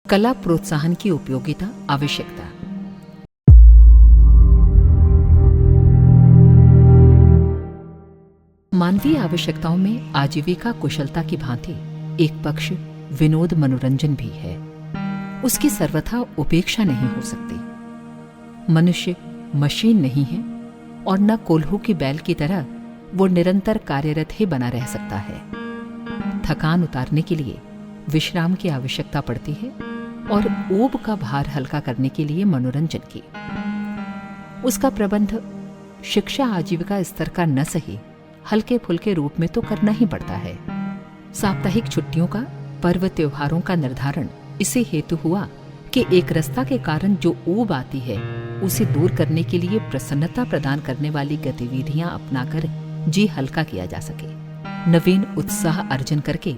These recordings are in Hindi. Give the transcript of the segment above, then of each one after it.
कला प्रोत्साहन की उपयोगिता, आवश्यकता। मानवीय आवश्यकताओं में आजीविका कुशलता की भांति एक पक्ष विनोद मनोरंजन भी है। उसकी सर्वथा उपेक्षा नहीं हो सकती। मनुष्य मशीन नहीं है और न कोल्हू की बैल की तरह वो निरंतर कार्यरत ही बना रह सकता है। थकान उतारने के लिए विश्राम की आवश्यकता पड़ती है और ऊब का भार हल्का करने के लिए मनोरंजन की। उसका प्रबंध शिक्षा आजीविका स्तर का न सही हल्के फुल्के रूप में तो करना ही पड़ता है। साप्ताहिक छुट्टियों का, पर्व त्योहारों का निर्धारण इसी हेतु हुआ कि एक रस्ता के कारण जो ऊब आती है उसे दूर करने के लिए प्रसन्नता प्रदान करने वाली गतिविधियां अपनाकर जी हल्का किया जा सके, नवीन उत्साह अर्जन करके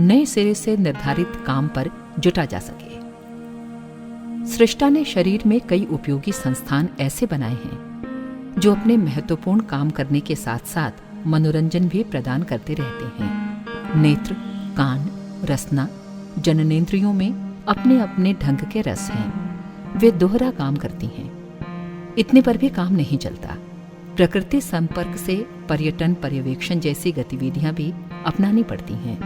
नए सिरे से निर्धारित काम पर जुटा जा सके। सृष्टा ने शरीर में कई उपयोगी संस्थान ऐसे बनाए हैं जो अपने महत्वपूर्ण काम करने के साथ साथ मनोरंजन भी प्रदान करते रहते हैं। नेत्र, कान, रसना, जननेंद्रियों में अपने अपने ढंग के रस हैं। वे दोहरा काम करती हैं। इतने पर भी काम नहीं चलता। प्रकृति संपर्क से पर्यटन पर्यवेक्षण जैसी गतिविधियां भी अपनानी पड़ती हैं।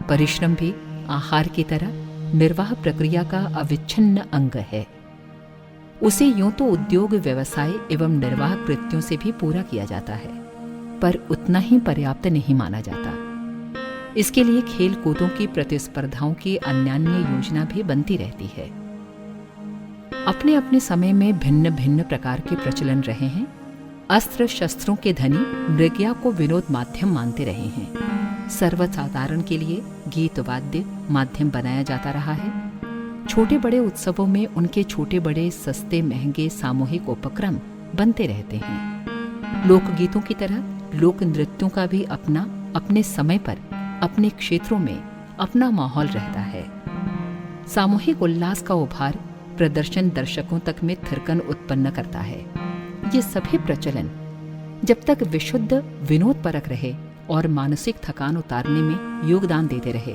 परिश्रम भी आहार की तरह निर्वाह प्रक्रिया का अविच्छिन्न अंग है। उसे यूं तो उद्योग, व्यवसाय एवं निर्वाह कृत्यों से भी पूरा किया जाता है, पर उतना ही पर्याप्त नहीं माना जाता। इसके लिए खेल कूदों की प्रतिस्पर्धाओं की अन्यान्य योजना भी बनती रहती है। अपने अपने समय में भिन्न भिन्न प्रकार के प्रचलन रहे हैं। अस्त्र शस्त्रों के धनी मृगया को विनोद माध्यम मानते रहे हैं। सर्वसाधारण के लिए गीत वाद्य माध्यम बनाया जाता रहा है। छोटे बड़े उत्सवों में उनके छोटे बड़े सस्ते महंगे सामूहिक उपक्रम बनते रहते हैं। लोकगीतों की तरह लोक नृत्यों का भी अपना अपने समय पर अपने क्षेत्रों में अपना माहौल रहता है। सामूहिक उल्लास का उभार प्रदर्शन दर्शकों तक में थिरकन उत्पन्न करता है। ये सभी प्रचलन जब तक विशुद्ध विनोद परक रहे और मानसिक थकान उतारने में योगदान देते रहे,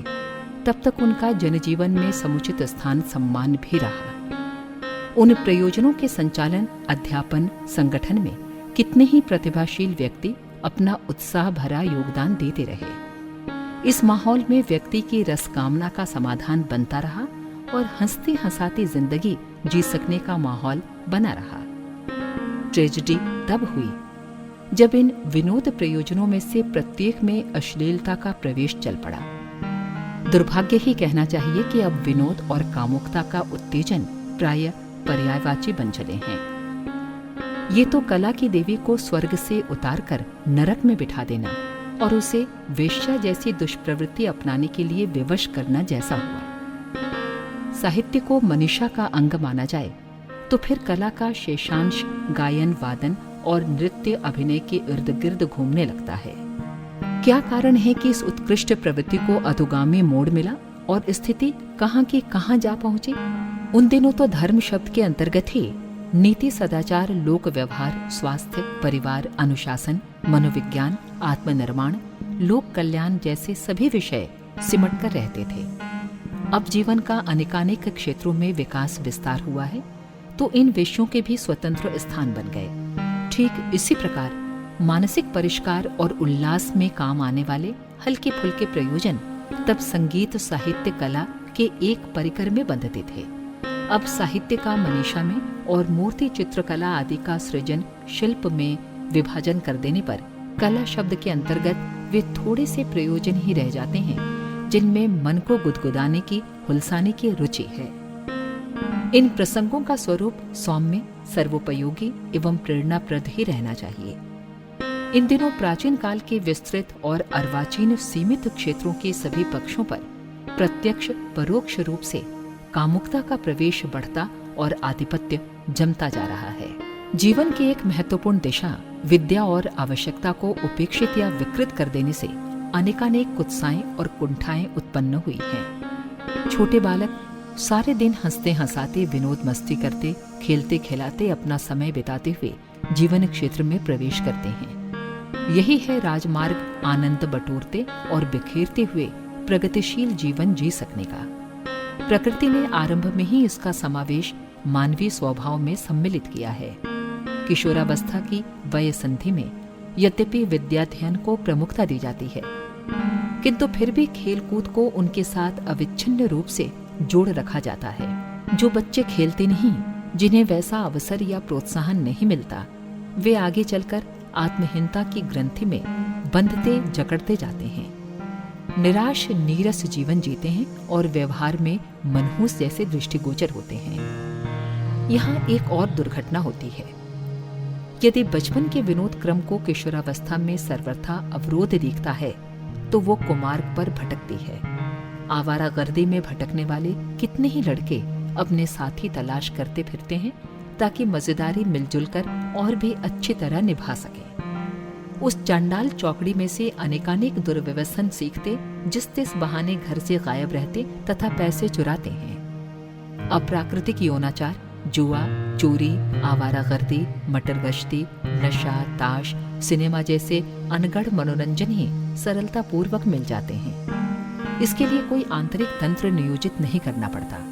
तब तक उनका जनजीवन में समुचित स्थान सम्मान भी रहा। उन प्रयोजनों के संचालन, अध्यापन, संगठन में कितने ही प्रतिभाशील व्यक्ति अपना उत्साह भरा योगदान देते रहे। इस माहौल में व्यक्ति की रस कामना का समाधान बनता रहा और हंसती हंसाती जिंदगी जी सकने का माहौल बना रहा। ट्रेजेडी तब हुई जब इन विनोद प्रयोजनों में से प्रत्येक में अश्लीलता का प्रवेश चल पड़ा। दुर्भाग्य ही कहना चाहिए कि अब विनोद और कामुकता का उत्तेजन प्रायः पर्यायवाची बन चले हैं। ये तो कला की देवी को स्वर्ग से उतारकर नरक में बिठा देना और उसे वेश्या जैसी दुष्प्रवृत्ति अपनाने के लिए विवश करना जैसा हुआ। साहित्य को मनीषा का अंग माना जाए तो फिर कला का शेषांश गायन, वादन और नृत्य अभिनय के इर्द गिर्द घूमने लगता है। क्या कारण है कि इस उत्कृष्ट प्रवृत्ति को अधोगामी मोड़ मिला और स्थिति कहां की कहां जा पहुंची? उन दिनों तो धर्म शब्द के अंतर्गत ही नीति, सदाचार, लोक व्यवहार, स्वास्थ्य, परिवार, अनुशासन, मनोविज्ञान, आत्मनिर्माण, लोक कल्याण जैसे सभी विषय सिमट कर रहते थे। अब जीवन का अनेकानेक क्षेत्रों में विकास विस्तार हुआ है तो इन विषयों के भी स्वतंत्र स्थान बन गए। ठीक इसी प्रकार मानसिक परिष्कार और उल्लास में काम आने वाले हल्के फुल्के प्रयोजन तब संगीत, साहित्य, कला के एक परिकर में बंधते थे। अब साहित्य का मनीषा में और मूर्ति चित्रकला आदि का सृजन शिल्प में विभाजन कर देने पर कला शब्द के अंतर्गत वे थोड़े से प्रयोजन ही रह जाते हैं जिनमें मन को गुदगुदाने की, हुलसाने की रुचि है। इन प्रसंगों का स्वरूप सौम्य, सर्वोपयोगी एवं प्रेरणाप्रद ही रहना चाहिए। इन दिनों प्राचीन काल के विस्तृत और अर्वाचीन सीमित क्षेत्रों के सभी पक्षों पर प्रत्यक्ष परोक्ष रूप से कामुकता का प्रवेश बढ़ता और आधिपत्य जमता जा रहा है। जीवन की एक महत्वपूर्ण दिशा विद्या और आवश्यकता को उपेक्षित या विकृत कर देने से अनेकानेक कुत्साएं और कुंठाएं उत्पन्न हुई हैं। छोटे बालक सारे दिन हंसते हंसाते, विनोद मस्ती करते, खेलते खिलाते अपना समय बिताते हुए जीवन क्षेत्र में प्रवेश करते हैं। यही है राजमार्ग आनंद बटोरते और बिखेरते हुए प्रगतिशील जीवन जी सकने का। प्रकृति ने आरंभ में ही इसका समावेश मानवीय स्वभाव में सम्मिलित किया है। किशोरावस्था की वय संधि में यद्यपि विद्याध्ययन को प्रमुखता दी जाती है, किंतु फिर भी खेलकूद को उनके साथ अविच्छिन्न रूप से जोड़ रखा जाता है। जो बच्चे खेलते नहीं, जिन्हें वैसा अवसर या प्रोत्साहन नहीं मिलता, वे आगे चलकर आत्महीनता की ग्रंथि में बंधते जकड़ते जाते हैं, निराश नीरस जीवन जीते हैं और व्यवहार में मनहूस जैसे दृष्टिगोचर होते हैं। यहाँ एक और दुर्घटना होती है। यदि बचपन के विनोद क्रम को किशोरावस्था में सर्वथा अवरोध दिखता है, तो वो कुमार्ग पर भटकती है। आवारागर्दी में भटकने वाले कितने ही लड़के अपने साथी तलाश करते फिरते हैं ताकि मजेदारी मिलजुल कर और भी अच्छी तरह निभा सके। उस चांडाल चौकड़ी में से अनेकानेक दुर्व्यसन सीखते, जिस तिस बहाने घर से गायब रहते तथा पैसे चुराते हैं। अप्राकृतिक यौनाचार, जुआ, चोरी, आवारागर्दी, मटरगश्ती, नशा, ताश, सिनेमा जैसे अनगढ़ मनोरंजन ही सरलता पूर्वक मिल जाते हैं। इसके लिए कोई आंतरिक तंत्र नियोजित नहीं करना पड़ता।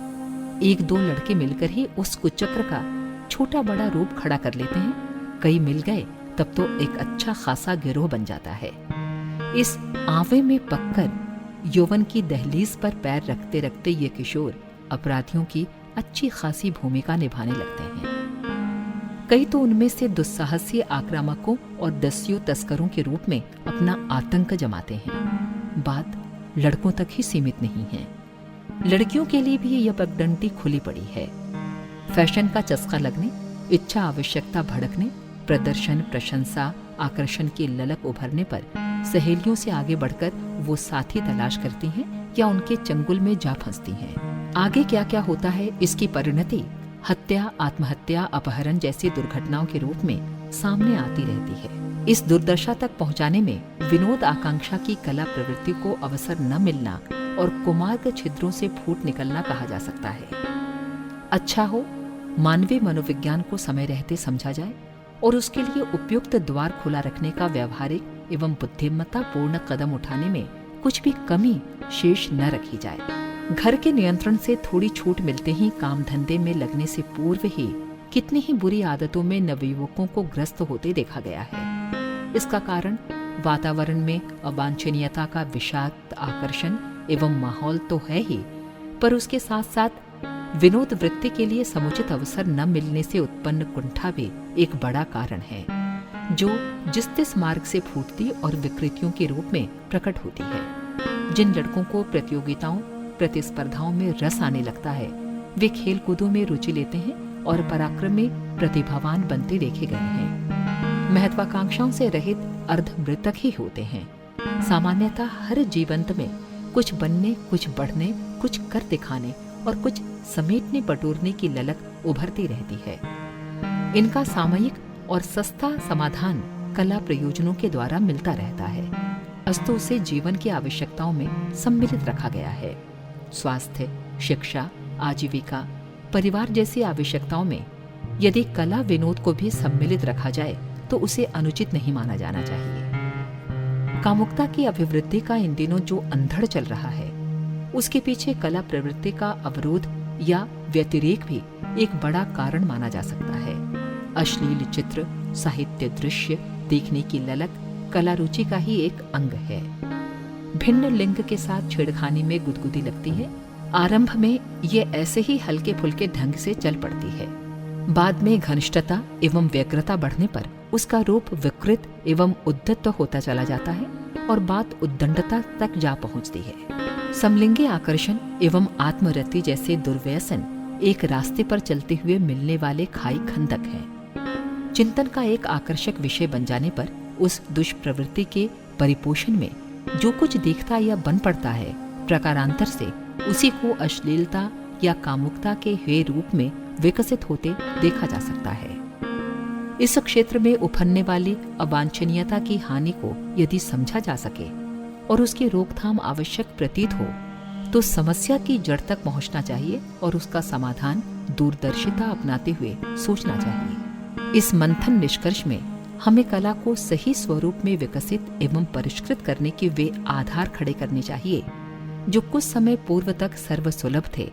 एक दो लड़के मिलकर ही उस कुचक्र का छोटा बड़ा रूप खड़ा कर लेते हैं। कई मिल गए तब तो एक अच्छा खासा गिरोह बन जाता है। इस आवे में पककर यौवन की दहलीज पर पैर रखते रखते ये किशोर अपराधियों की अच्छी खासी भूमिका निभाने लगते हैं। कई तो उनमें से दुस्साहसी आक्रामकों और दस्यु तस्करों के रूप में अपना आतंक जमाते हैं। बात लड़कों तक ही सीमित नहीं है, लड़कियों के लिए भी यह पगडंडी खुली पड़ी है। फैशन का चस्का लगने, इच्छा आवश्यकता भड़कने, प्रदर्शन, प्रशंसा, आकर्षण की ललक उभरने पर सहेलियों से आगे बढ़कर वो साथी तलाश करती हैं या उनके चंगुल में जा फंसती हैं। आगे क्या क्या होता है, इसकी परिणति हत्या, आत्महत्या, अपहरण जैसी दुर्घटनाओं के रूप में सामने आती रहती है। इस दुर्दशा तक पहुंचाने में विनोद आकांक्षा की कला प्रवृत्ति को अवसर न मिलना और कुमार्ग छिद्रों से फूट निकलना कहा जा सकता है। अच्छा हो मानवीय मनोविज्ञान को समय रहते समझा जाए और उसके लिए उपयुक्त द्वार खुला रखने का व्यवहारिक एवं बुद्धिमत्ता पूर्ण कदम उठाने में कुछ भी कमी शेष न रखी जाए। घर के नियंत्रण से थोड़ी छूट मिलते ही काम धंधे में लगने से पूर्व ही कितनी ही बुरी आदतों में नवयुवकों को ग्रस्त होते देखा गया है। इसका कारण वातावरण में अवांछनीयता का विषाक्त आकर्षण एवं माहौल तो है ही, पर उसके साथ साथ विनोद वृत्ति के लिए समुचित अवसर न मिलने से उत्पन्न कुंठा भी एक बड़ा कारण है, जो जिस तिस मार्ग से फूटती और विकृतियों के रूप में प्रकट होती है। जिन लड़कों को प्रतियोगिताओं, प्रतिस्पर्धाओं में रस आने लगता है, वे खेल कूदों में रुचि लेते हैं और पराक्रम में प्रतिभावान बनते देखे गए हैं। महत्वाकांक्षाओं से रहित अर्धमृतक ही होते हैं। सामान्यतः हर जीवंत में कुछ बनने, कुछ बढ़ने, कुछ कर दिखाने और कुछ समेटने बटोरने की ललक उभरती रहती है। इनका सामयिक और सस्ता समाधान कला प्रयोजनों के द्वारा मिलता रहता है, अस्तु उसे जीवन की आवश्यकताओं में सम्मिलित रखा गया है। स्वास्थ्य, शिक्षा, आजीविका, परिवार जैसी आवश्यकताओं में यदि कला विनोद को भी सम्मिलित रखा जाए तो उसे अनुचित नहीं माना जाना चाहिए। कामुकता की अभिवृद्धि का इन दिनों जो अंधड़ चल रहा है, उसके पीछे कला प्रवृत्ति का अवरोध या व्यतिरेक भी एक बड़ा कारण माना जा सकता है। अश्लील चित्र, साहित्य, दृश्य देखने की ललक कला रुचि का ही एक अंग है। भिन्न लिंग के साथ छेड़खानी में गुदगुदी लगती है। आरंभ में ये ऐसे ही हल्के फुल्के ढंग से चल पड़ती है, बाद में घनिष्ठता एवं व्यग्रता बढ़ने पर उसका रूप विकृत एवं उद्धत होता चला जाता है और बात उद्दंडता तक जा पहुंचती है। समलिंगी आकर्षण एवं आत्मरति जैसे दुर्व्यसन एक रास्ते पर चलते हुए मिलने वाले खाई खंदक हैं। चिंतन का एक आकर्षक विषय बन जाने पर उस दुष्प्रवृत्ति के परिपोषण में जो कुछ दिखता या बन पड़ता है, प्रकारांतर से उसी को अश्लीलता या कामुकता के हे रूप में विकसित होते देखा जा सकता है। इस क्षेत्र में उफनने वाली अवांछनीयता की हानि को यदि समझा जा सके और उसकी रोकथाम आवश्यक प्रतीत हो तो समस्या की जड़ तक पहुंचना चाहिए और उसका समाधान दूरदर्शिता अपनाते हुए सोचना चाहिए। इस मंथन निष्कर्ष में हमें कला को सही स्वरूप में विकसित एवं परिष्कृत करने के वे आधार खड़े करने चाहिए जो कुछ समय पूर्व तक सर्वसुलभ थे,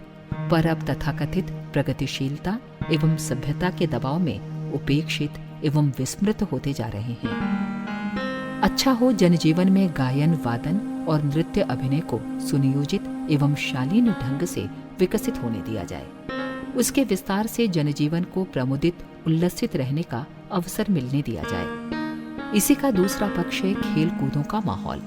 पर अब तथाकथित प्रगतिशीलता एवं सभ्यता के दबाव में उपेक्षित एवं विस्मृत होते जा रहे हैं। अच्छा हो जनजीवन में गायन, वादन और नृत्य अभिनय को सुनियोजित एवं शालीन ढंग से विकसित होने दिया जाए। उसके विस्तार से जनजीवन को प्रमुदित, उल्लसित रहने का अवसर मिलने दिया जाए। इसी का दूसरा पक्ष है खेल कूदों का माहौल।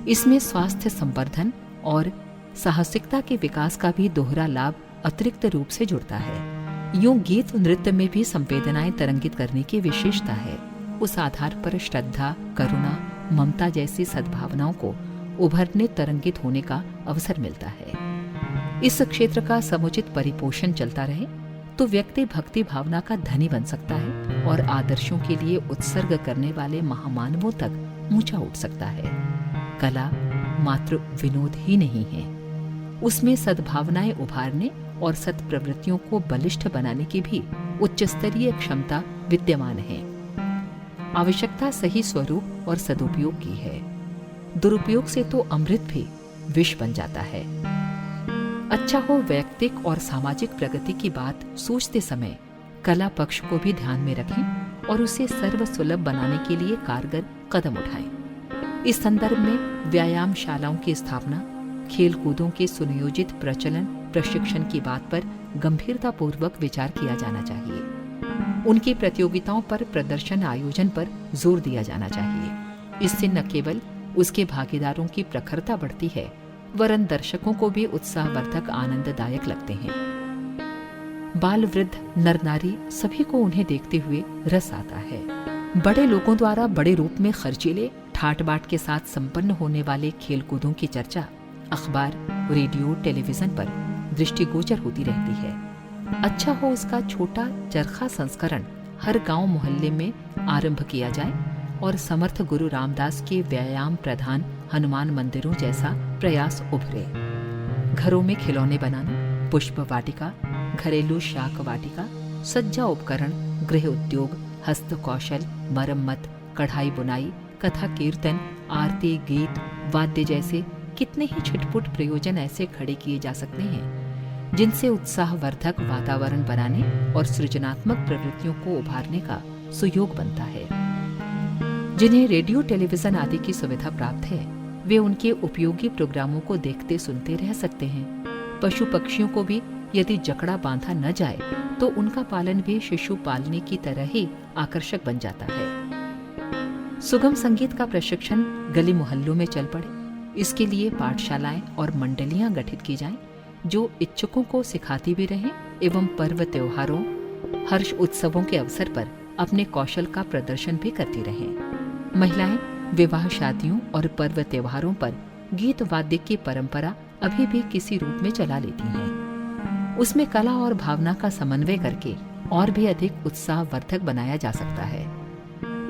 इसमें स्वास्थ्य संवर्धन और साहसिकता के विकास का भी दोहरा लाभ अतिरिक्त रूप से जुड़ता है। यूं गीत नृत्य में भी संवेदनाएं तरंगित करने की विशेषता है। उस आधार पर श्रद्धा, करुणा, ममता जैसी सद्भावनाओं को उभरने, तरंगित होने का अवसर मिलता है। इस क्षेत्र का समुचित परिपोषण चलता रहे तो व्यक्ति भक्ति भावना का धनी बन सकता है और आदर्शों के लिए उत्सर्ग करने वाले महामानवों तक ऊंचा उठ सकता है। कला मात्र विनोद ही नहीं है, उसमें सद्भावनाएं उभारने और सत्प्रवृत्तियों को बलिष्ठ बनाने की भी उच्च स्तरीय क्षमता विद्यमान है। आवश्यकता सही स्वरूप और सदुपयोग की है। दुरुपयोग से तो अमृत भी विष बन जाता है। अच्छा हो वैयक्तिक और सामाजिक प्रगति की बात सोचते समय कला पक्ष को भी ध्यान में रखें और उसे सर्वसुलभ बनाने के लिए कारगर कदम उठाएं। इस संदर्भ में व्यायामशालाओं की स्थापना, खेल कूदों के सुनियोजित प्रचलन, प्रशिक्षण की बात पर गंभीरतापूर्वक विचार किया जाना चाहिए। उनकी प्रतियोगिताओं पर, प्रदर्शन आयोजन पर जोर दिया जाना चाहिए। इससे न केवल उसके भागीदारों की प्रखरता बढ़ती है, वरन दर्शकों को भी उत्साहवर्धक, आनंददायक लगते हैं। बाल, वृद्ध, नर नारी सभी को उन्हें देखते हुए रस आता है। बड़े लोगों द्वारा बड़े रूप में खर्चीले, ठाट बाट के साथ संपन्न होने वाले खेलकूदों की चर्चा अखबार, रेडियो, टेलीविजन पर दृष्टिगोचर होती रहती है। अच्छा हो उसका छोटा चरखा संस्करण हर गांव मोहल्ले में आरंभ किया जाए और समर्थ गुरु रामदास के व्यायाम प्रधान हनुमान मंदिरों जैसा प्रयास उभरे। घरों में खिलौने बनाना, पुष्प वाटिका, घरेलू शाक वाटिका, सज्जा उपकरण, गृह उद्योग, हस्त कौशल, मरम्मत, कढ़ाई बुनाई, कथा कीर्तन, आरती, गीत, वाद्य जैसे कितने ही छिटपुट प्रयोजन ऐसे खड़े किए जा सकते हैं जिनसे उत्साहवर्धक वातावरण बनाने और सृजनात्मक प्रवृत्तियों को उभारने का सुयोग बनता है। जिन्हें रेडियो, टेलीविजन आदि की सुविधा प्राप्त है, वे उनके उपयोगी प्रोग्रामों को देखते सुनते रह सकते हैं। पशु पक्षियों को भी यदि जकड़ा बांधा न जाए तो उनका पालन भी शिशु पालने की तरह ही आकर्षक बन जाता है। सुगम संगीत का प्रशिक्षण गली मोहल्लों में चल पड़े। इसके लिए पाठशालाएं और मंडलियां गठित की जाएं, जो इच्छुकों को सिखाती भी रहें एवं पर्व त्योहारों, हर्ष उत्सवों के अवसर पर अपने कौशल का प्रदर्शन भी करती रहें। महिलाएं विवाह, शादियों और पर्व त्योहारों पर गीत वाद्य की परंपरा अभी भी किसी रूप में चला लेती हैं। उसमें कला और भावना का समन्वय करके और भी अधिक उत्साहवर्धक बनाया जा सकता है।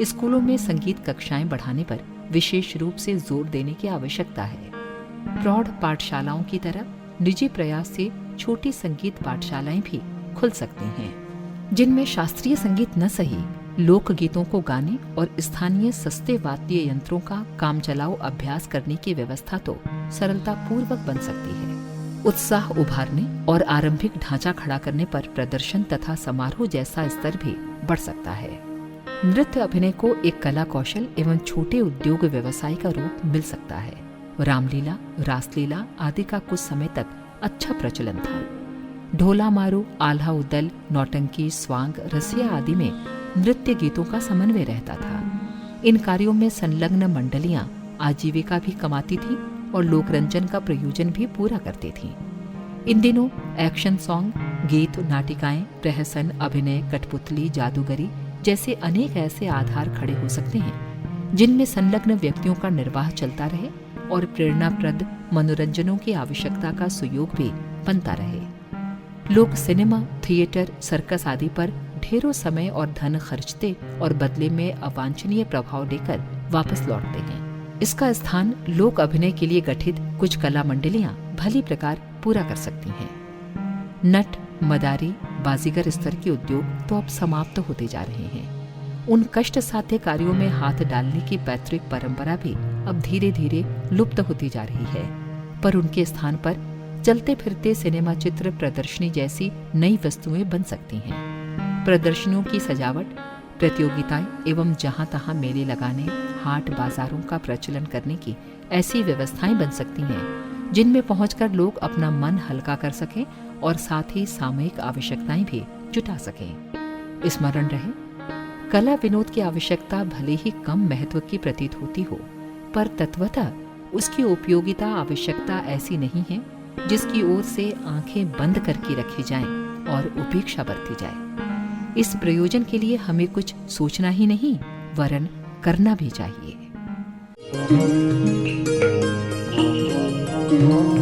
स्कूलों में संगीत कक्षाएं बढ़ाने पर विशेष रूप से जोर देने की आवश्यकता है। प्रौढ़ पाठशालाओं की तरह निजी प्रयास से छोटी संगीत पाठशालाएं भी खुल सकती हैं, जिनमें शास्त्रीय संगीत न सही लोक गीतों को गाने और स्थानीय सस्ते वाद्य यंत्रों का काम चलाओ अभ्यास करने की व्यवस्था तो सरलता पूर्वक बन सकती है। उत्साह उभारने और आरंभिक ढांचा खड़ा करने पर प्रदर्शन तथा समारोह जैसा स्तर भी बढ़ सकता है। नृत्य अभिनय को एक कला कौशल एवं छोटे उद्योग व्यवसाय का रूप मिल सकता है। रामलीला, रासलीला आदि का कुछ समय तक अच्छा प्रचलन था। ढोला मारू, आल्हा उदल, नौटंकी, स्वांग, रसिया आदि में नृत्य गीतों का समन्वय रहता था। इन कार्यों में संलग्न मंडलियां आजीविका भी कमाती थीं और लोकरंजन का प्रयोजन भी पूरा करती थीं। इन दिनों एक्शन सॉन्ग, गीत, नाटिकाएं, प्रहसन, अभिनय, कठपुतली, जादूगरी जैसे अनेक ऐसे आधार खड़े हो सकते हैं जिनमें संलग्न व्यक्तियों का निर्वाह चलता रहे और प्रेरणाप्रद मनोरंजनों की आवश्यकता का सुयोग भी बनता रहे। लोग सिनेमा, थिएटर, सर्कस आदि पर ढेरों समय और धन खर्चते और बदले में अवांछनीय प्रभाव लेकर वापस लौटते हैं। इसका स्थान लोक अभिनय के लिए गठित कुछ कला मंडलियां भली प्रकार पूरा कर सकती हैं। नट, मदारी, बाजीगर स्तर के उद्योग तो अब समाप्त होते जा रहे हैं। उन कष्ट साध्य कार्यों में हाथ डालने की पैतृक परंपरा भी अब धीरे धीरे लुप्त होती जा रही है। पर उनके स्थान पर चलते फिरते सिनेमा चित्र प्रदर्शनी जैसी नई वस्तुएं बन सकती हैं। प्रदर्शनियों की सजावट, प्रतियोगिताएं एवं जहां तहां मेले लगाने, हाट बाजारों का प्रचलन करने की ऐसी व्यवस्थाएं बन सकती हैं जिनमें पहुंचकर लोग अपना मन हल्का कर सकें और साथ ही सामयिक आवश्यकताएं भी जुटा सकें। स्मरण रहे, कला विनोद की आवश्यकता भले ही कम महत्व की प्रतीत होती हो, पर तत्वतः उसकी उपयोगिता आवश्यकता ऐसी नहीं है जिसकी ओर से आंखें बंद करके रखी जाएं और उपेक्षा बरती जाए। इस प्रयोजन के लिए हमें कुछ सोचना ही नहीं, वरन करना भी चाहिए।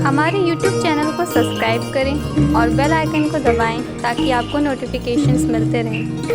हमारे YouTube चैनल को सब्सक्राइब करें और बेल आइकन को दबाएं ताकि आपको नोटिफिकेशंस मिलते रहें।